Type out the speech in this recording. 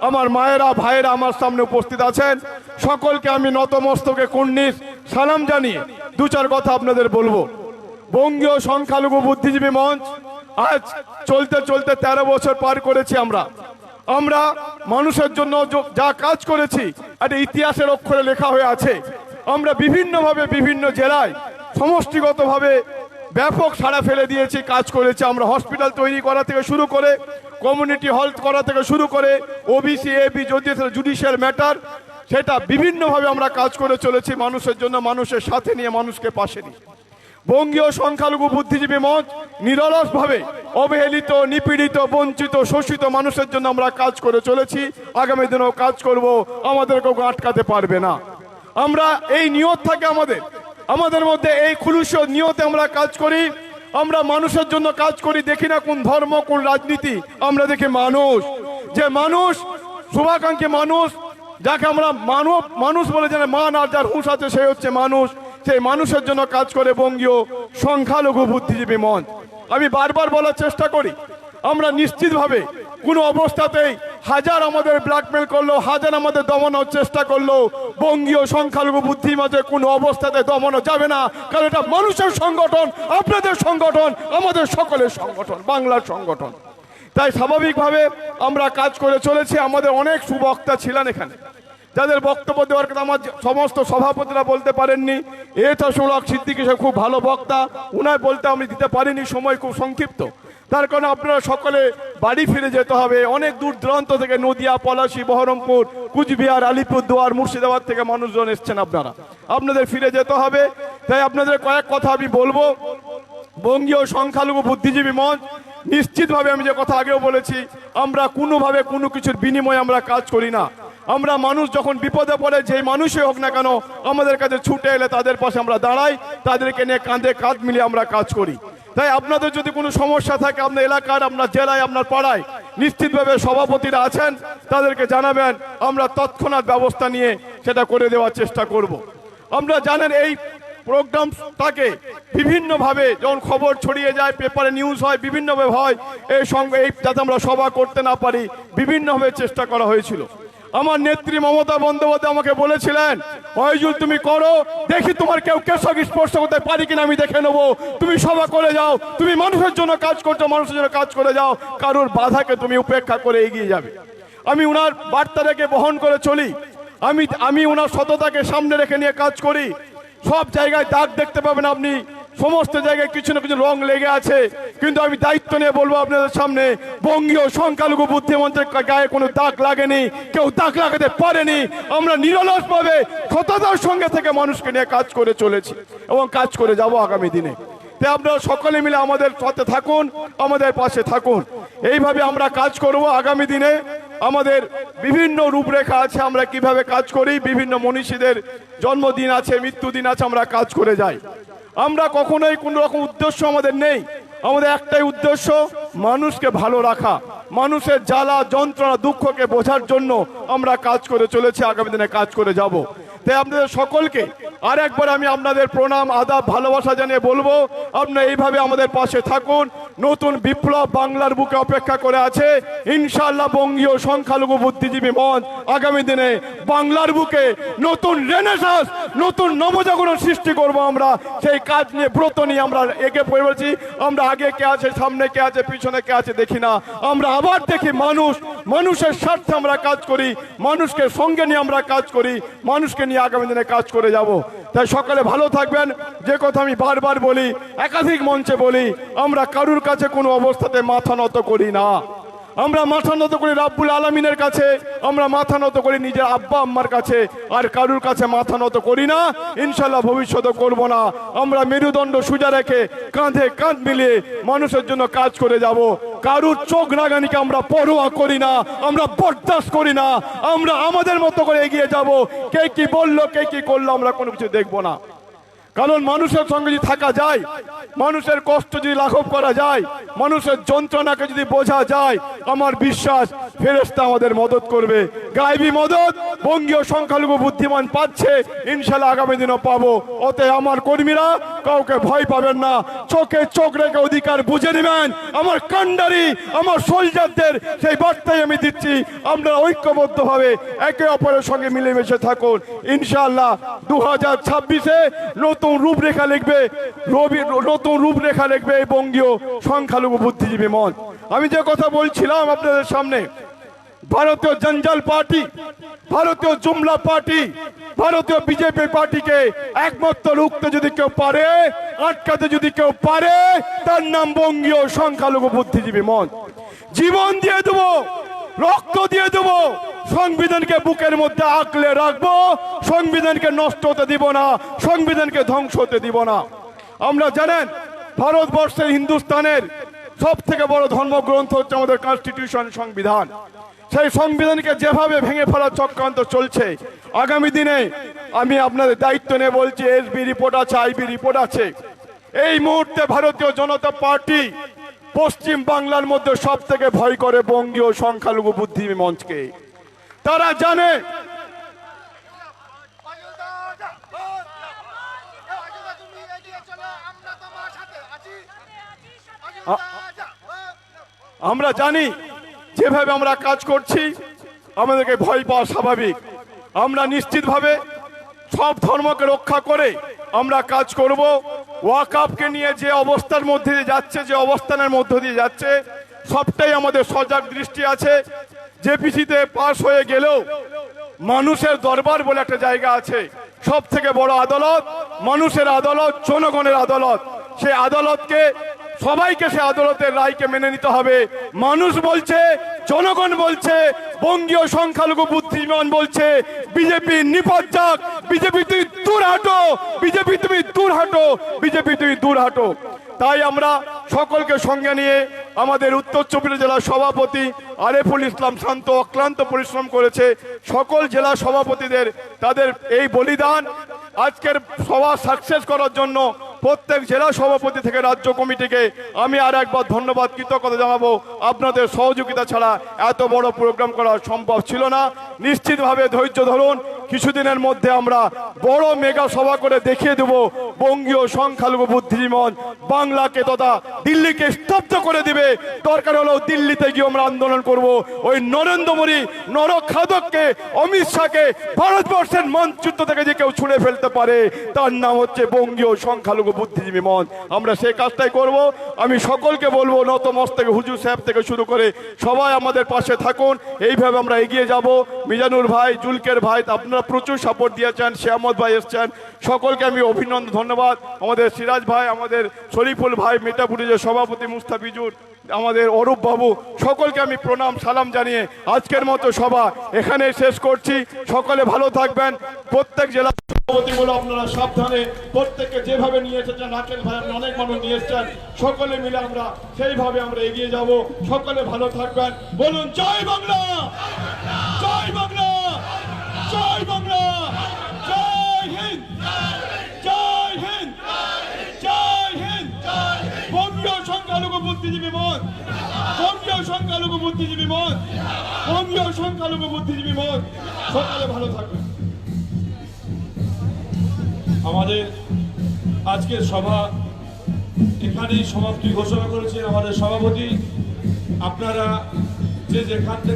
আমার মায়েরা ভাইয়েরা আমার সামনে উপস্থিত আছেন, সকলকে আমি নতমস্তকে কুর্নিশ সালাম জানিয়ে দু চার কথা আপনাদের বলবো। বঙ্গীয় সংখ্যালঘু বুদ্ধিজীবী মঞ্চ আজ চলতে চলতে 13 বছর পার করেছি। আমরা মানুষের জন্য যা কাজ করেছি একটা ইতিহাসের অক্ষরে লেখা হয়ে আছে। আমরা বিভিন্নভাবে বিভিন্ন জেলায় সমষ্টিগতভাবে ব্যাপক সাড়া ফেলে দিয়েছি, কাজ করেছি। আমরা হসপিটাল তৈরি করা থেকে শুরু করে কমিউনিটি হেলথ করা থেকে শুরু করে ওবিসি এবি জুডিশিয়াল ম্যাটার, সেটা বিভিন্নভাবে আমরা কাজ করে চলেছি মানুষের জন্য, মানুষের সাথে নিয়ে, মানুষকে পাশে নিয়ে। বঙ্গীয় সংখ্যালঘু বুদ্ধিজীবী মঞ্চ নিরলসভাবে অবহেলিত, নিপীড়িত, বঞ্চিত, শোষিত মানুষের জন্য আমরা কাজ করে চলেছি, আগামী দিনেও কাজ করব। আমাদেরকেও আটকাতে পারবে না। আমরা এই নিয়ত থাকে আমাদের মধ্যে, এই খুলুস নিয়তে আমরা কাজ করি। আমরা মানুষের জন্য কাজ করি, দেখি না কোন ধর্ম কোন রাজনীতি, আমরা দেখি মানুষ, যে মানুষ শুভাকাঙ্ক্ষী মানুষ, যাকে আমরা মানুষ বলে জানে, মান আর যার হুঁশ আছে সেই হচ্ছে মানুষ। সেই মানুষের জন্য কাজ করে বঙ্গীয় সংখ্যালঘু বুদ্ধিজীবী মঞ্চ। আমি বারবার বলার চেষ্টা করি, আমরা নিশ্চিতভাবে কোনো অবস্থাতেই হাজার আমাদের ব্ল্যাকমেল করলো, হাজার আমাদের দমানোর চেষ্টা করলো, বঙ্গীয় সংখ্যালঘু বুদ্ধিজীবী মঞ্চের কোনো অবস্থাতে দমানো যাবে না। কারণ এটা মানুষের সংগঠন, আপনাদের সংগঠন, আমাদের সকলের সংগঠন, বাংলার সংগঠন। তাই স্বাভাবিকভাবে আমরা কাজ করে চলেছি। আমাদের অনেক সুবক্তা ছিলেন এখানে, যাদের বক্তব্য দেওয়ার কথা আমার সমস্ত সভাপতিরা বলতে পারেননি। এটাসুল হক সিদ্দিকী সাহেব খুব ভালো বক্তা, উনার বলতে আমি দিতে পারিনি, সময় খুব সংক্ষিপ্ত। তার কারণে আপনারা সকলে বাড়ি ফিরে যেতে হবে। অনেক দূর দূরান্ত থেকে নদিয়া, পলাশী, বহরমপুর, কুচবিহার, আলিপুরদুয়ার, মুর্শিদাবাদ থেকে মানুষজন এসছেন। আপনাদের ফিরে যেতে হবে। তাই আপনাদের কয়েক কথা আমি বলবো। বঙ্গীয় সংখ্যালঘু বুদ্ধিজীবী মঞ্চ নিশ্চিতভাবে, আমি যে কথা আগেও বলেছি, আমরা কোনোভাবে কোনো কিছুর বিনিময়ে আমরা কাজ করি না। আমরা মানুষ যখন বিপদে পড়ে, যে মানুষই হোক না কেন, আমাদের কাছে ছুটে এলে তাদের পাশে আমরা দাঁড়াই, তাদেরকে নিয়ে কাঁধে কাঁধ মিলিয়ে আমরা কাজ করি। তাই আপনাদের যদি কোনো সমস্যা থাকে আপনার এলাকার, আপনার জেলায়, আপনার পাড়ায়, নিশ্চিতভাবে সভাপতিরা আছেন, তাদেরকে জানাবেন, আমরা তৎক্ষণাৎ ব্যবস্থা নিয়ে সেটা করে দেওয়ার চেষ্টা করব। আমরা জানেন এই প্রোগ্রামটাকে বিভিন্নভাবে যখন খবর ছড়িয়ে যায়, পেপারে নিউজ হয়, বিভিন্নভাবে হয়, এই সঙ্গে এই যাতে আমরা সভা করতে না পারি বিভিন্নভাবে চেষ্টা করা হয়েছিল। আমার নেত্রী মমতা বন্দ্যোপাধ্যায় আমাকে বলেছিলেন, ফয়জুল তুমি করো, দেখি তোমার কেউ কেশক স্পর্শ করতে পারি কিনা আমি দেখে নেবো। তুমি সভা করে যাও, তুমি মানুষের জন্য কাজ করছো, মানুষের জন্য কাজ করে যাও, কারোর বাধাকে তুমি উপেক্ষা করে এগিয়ে যাবে। আমি উনার বার্তাটাকে বহন করে চলি। আমি উনার সততাকে সামনে রেখে নিয়ে কাজ করি। সব জায়গায় দাগ দেখতে পাবেন আপনি, সমস্ত জায়গায় কিছু না কিছু রং লেগে আছে, কিন্তু আমি দায়িত্ব নিয়ে বলবো আপনাদের সামনে, বঙ্গীয় সংখ্যালঘু বুদ্ধিজীবী মঞ্চের গায়ে কোনো দাগ লাগেনি, কেউ দাগ লাগাতে পারেনি। আমরা নিরলসভাবে সততার সঙ্গে থেকে মানুষকে নিয়ে কাজ করে চলেছি এবং কাজ করে যাব আগামী দিনে। তাই আপনারা সকলে মিলে আমাদের সাথে থাকুন, আমাদের পাশে থাকুন। এইভাবে আমরা কাজ করব আগামী দিনে। আমাদের বিভিন্ন রূপরেখা আছে, আমরা কিভাবে কাজ করি, বিভিন্ন মনীষীদের জন্মদিন আছে, মৃত্যুদিন আছে, আমরা কাজ করে যাই। আমরা কখনোই কোনো রকম উদ্দেশ্য আমাদের নেই। আমাদের একটাই উদ্দেশ্য, মানুষকে ভালো রাখা, মানুষের জ্বালা যন্ত্রণা দুঃখকে বোঝার জন্য আমরা কাজ করে চলেছি, আগামী দিনে কাজ করে যাব। তাই আপনাদের সকলকে আর একবার আমি আপনাদের প্রণাম, আদাব, ভালোবাসা জানিয়ে বলবো, আপনারা এইভাবে আমাদের পাশে থাকুন। নতুন বিপ্লব বাংলার বুকে অপেক্ষা করে আছে। ইনশাআল্লাহ বঙ্গীয় সংখ্যালঘু বুদ্ধিজীবী মঞ্চ আগামী দিনে বাংলার বুকে নতুন রেনেসাঁস, নতুন নবজাগরণ সৃষ্টি করব। আমরা সেই কাজ নিয়ে, ব্রত নিয়ে আমরা এগিয়ে পড়েছি। আমরা আগে কে আছে, সামনে কে আছে, পিছনে কে আছে দেখি না, আমরা আবার দেখি মানুষের স্বার্থে আমরা কাজ করি, মানুষকে সঙ্গে নিয়ে আমরা কাজ করি, মানুষকে নিয়ে আগামী দিনে কাজ করে যাব। তাই সকালে ভালো থাকবেন। যে কথা আমি বারবার বলি, একাধিক মঞ্চে বলি, আমরা কারুর কাছে কোনো অবস্থাতে মাথা নত করি না। আমরা মাথা নত করি রাব্বুল আলামিনের কাছে, আমরা মাথা নত করি নিজের আব্বা আম্মার কাছে, আর কারুর কাছে মাথা নত করি না, ইনশাল্লাহ ভবিষ্যতে করব না। আমরা মেরুদণ্ড সোজা রেখে কাঁধে কাঁধ মিলিয়ে মানুষের জন্য কাজ করে যাব। কারুর চোখ রাগানিকে আমরা পরোয়া করি না, আমরা বরদাস্ত করি না। আমরা আমাদের মতো করে এগিয়ে যাব। কে কি বললো, কে কি করলো, আমরা কোনো কিছু দেখবো না। কারণ মানুষের সঙ্গে যদি থাকা যায়, মানুষের কষ্ট যদি লাঘব করা যায়, মানুষের যন্ত্রণাকে যদি বোঝা যায়, আমার বিশ্বাস ফেরেশতা আমাদের মদত করবে। গায়েবী মদত বঙ্গীয় সংখ্যালঘু বুদ্ধিমান পাচ্ছে, ইনশাল্লাহ আগামী দিনও পাবো। অতএব আমার কর্মীরা কাউকে ভয় পাবেন না, চোখে চোখ রেখে অধিকার বুঝে নেবেন। আমার কান্ডারি, আমার সোলজারদের সেই বার্তাই আমি দিচ্ছি, আমরা ঐক্যবদ্ধভাবে একে অপরের সঙ্গে মিলেমিশে থাকুন। ইনশাআল্লাহ 2026-এ নতুন রূপরেখা লিখবে, নতুন রূপরেখা লিখবে এই বঙ্গীয় সংখ্যালঘু বুদ্ধিজীবী মঞ্চ। আমি যে কথা বলছিলাম আপনাদের সামনে, ভারতীয় জঞ্জাল পার্টি, ভারতীয় জুমলা পার্টি, ভারতীয় বিজেপি পার্টিকে একমাত্র রুখতে যদি কেউ পারে, আটকাতে যদি কেউ পারে, তার নাম বঙ্গীয় সংখ্যালঘু বুদ্ধিজীবী মঞ্চ। জীবন দিয়ে দেবো, রক্ত দিয়ে দেবো, সংবিধানকে বুকের মধ্যে আঁকলে রাখবো, সংবিধানকে নষ্ট হতে দিব না, সংবিধানকে ধ্বংস হতে দিব না। আমরা জানেন ভারতবর্ষের, হিন্দুস্তানের সব থেকে বড় ধর্মগ্রন্থ হচ্ছে আমাদের কনস্টিটিউশন, সংবিধান। সেই সংবিধানকে যেভাবে ভেঙে ফেলার চক্রান্ত চলছে, আগামী দিনে আমি আপনাদের দায়িত্ব নিয়ে বলছি, এসবি রিপোর্ট আছে, আইবি রিপোর্ট আছে। এই মুহূর্তে ভারতীয় জনতা পার্টি পশ্চিম বাংলার মধ্যে সব থেকে ভয় করে বঙ্গীয় সংখ্যালঘু বুদ্ধিজীবী মঞ্চকে। তারা জানে আমরা জানি যেভাবে আমরা কাজ করছি, আমাদেরকে ভয় পাওয়া স্বাভাবিক। আমরা নিশ্চিতভাবে সব ধর্মকে রক্ষা করে আমরা কাজ করব। ওয়াকফকে নিয়ে যে অবস্থার মধ্যে দিয়ে যাচ্ছে, যে অবস্থানের মধ্য দিয়ে যাচ্ছে, সবটাই আমাদের সজাগ দৃষ্টি আছে। জেপিসিতে পাশ হয়ে গেলেও মানুষের দরবার বলে একটা জায়গা আছে, সব থেকে বড় আদালত, মানুষের আদালত, জনগণের আদালত। সেই আদালতকে, সবাইকে সে আদালতের রায়কে মেনে নিতে হবে। মানুষ বলছে, জনগণ বলছে, বঙ্গীয় সংখ্যালঘু বুদ্ধিমান বলছে, বিজেপি নিপাত যাক, বিজেপি তুই দূর হাঁটো, বিজেপি তুমি দূর হাঁটো, বিজেপি তুই দূর হাঁটো। তাই আমরা সকলকে সঙ্গে নিয়ে আমাদের উত্তর চব্বিশ জেলার সভাপতি আরেফুল ইসলাম শান্ত অক্লান্ত পরিশ্রম করেছে। সকল জেলা সভাপতিদের তাদের এই বলিদান, আজকের সভা সাকসেস করার জন্য প্রত্যেক জেলা সভাপতি থেকে রাজ্য কমিটিকে আমি আর একবার ধন্যবাদ, কৃতজ্ঞতা জানাবো। আপনাদের সহযোগিতা ছাড়া এত বড় প্রোগ্রাম করা সম্ভব ছিল না। নিশ্চিতভাবে ধৈর্য ধরুন, কিছুদিনের মধ্যে আমরা বড় মেগা সভা করে দেখিয়ে দেব বঙ্গীয় সংখ্যালঘু বুদ্ধিজীবী মঞ্চ বাংলাকে তথা দিল্লিকে স্তব্ধ করে দিবে। দরকার হলেও দিল্লিতে গিয়ে আমরা আন্দোলন করব। ওই নরেন্দ্র মোদী নরখাদককে, অমিত শাহকে ভারতবর্ষের মানচিত্র থেকে যে কেউ ছুঁড়ে ফেলতে পারে, তার নাম হচ্ছে বঙ্গীয় সংখ্যালঘু বুদ্ধিজীবী মঞ্চ। আমরা সেই কাজটাই করব। আমি সকলকে বলবো, নতমস্তকে হুজুর সাহেব থেকে শুরু করে সবাই আমাদের পাশে থাকুন। এইভাবে আমরা এগিয়ে যাব। মিজানুর ভাই, জুলকের ভাই, আপনারা প্রচুর সাপোর্ট দিয়েছেন, শ্যামত ভাই এসছেন, সকলকে আমি অভিনন্দন, ধন্যবাদ। আমাদের সিরাজ ভাই, আমাদের শরীফুল ভাই, মিঠাপুরি যে সভাপতি মুস্তাফিজুর, আমাদের অরূপ বাবু, সকলকে আমি প্রণাম সালাম জানিয়ে আজকের মতো সভা এখানে শেষ করছি। সকলে ভালো থাকবেন। প্রত্যেক জেলা সভাপতিগুলো আপনারা সাবধানে, প্রত্যেককে যেভাবে নিয়ে এসেছেন, রাকেশ ভাই আপনি অনেক মানুষ নিয়ে এসেছেন, সকলে মিলে আমরা সেইভাবে আমরা এগিয়ে যাব। সকলে ভালো থাকবেন। বলুন জয় বাংলা, জয় বাংলা, জয় বাংলা, জয় হিন্দ, জয় হিন্দ, জয় হিন্দ। বঙ্গীয় সংখ্যালঘু বুদ্ধিজীবী মঞ্চ, বঙ্গীয় সংখ্যালঘু বুদ্ধিজীবী মঞ্চ, বঙ্গীয় সংখ্যালঘু বুদ্ধিজীবী মঞ্চ। সকলে ভালো থাকবেন। আমাদের আজকের সভা এখানেই সমাপ্তি ঘোষণা করেছে আমাদের সভাপতি। আপনারা যে যেখান থেকে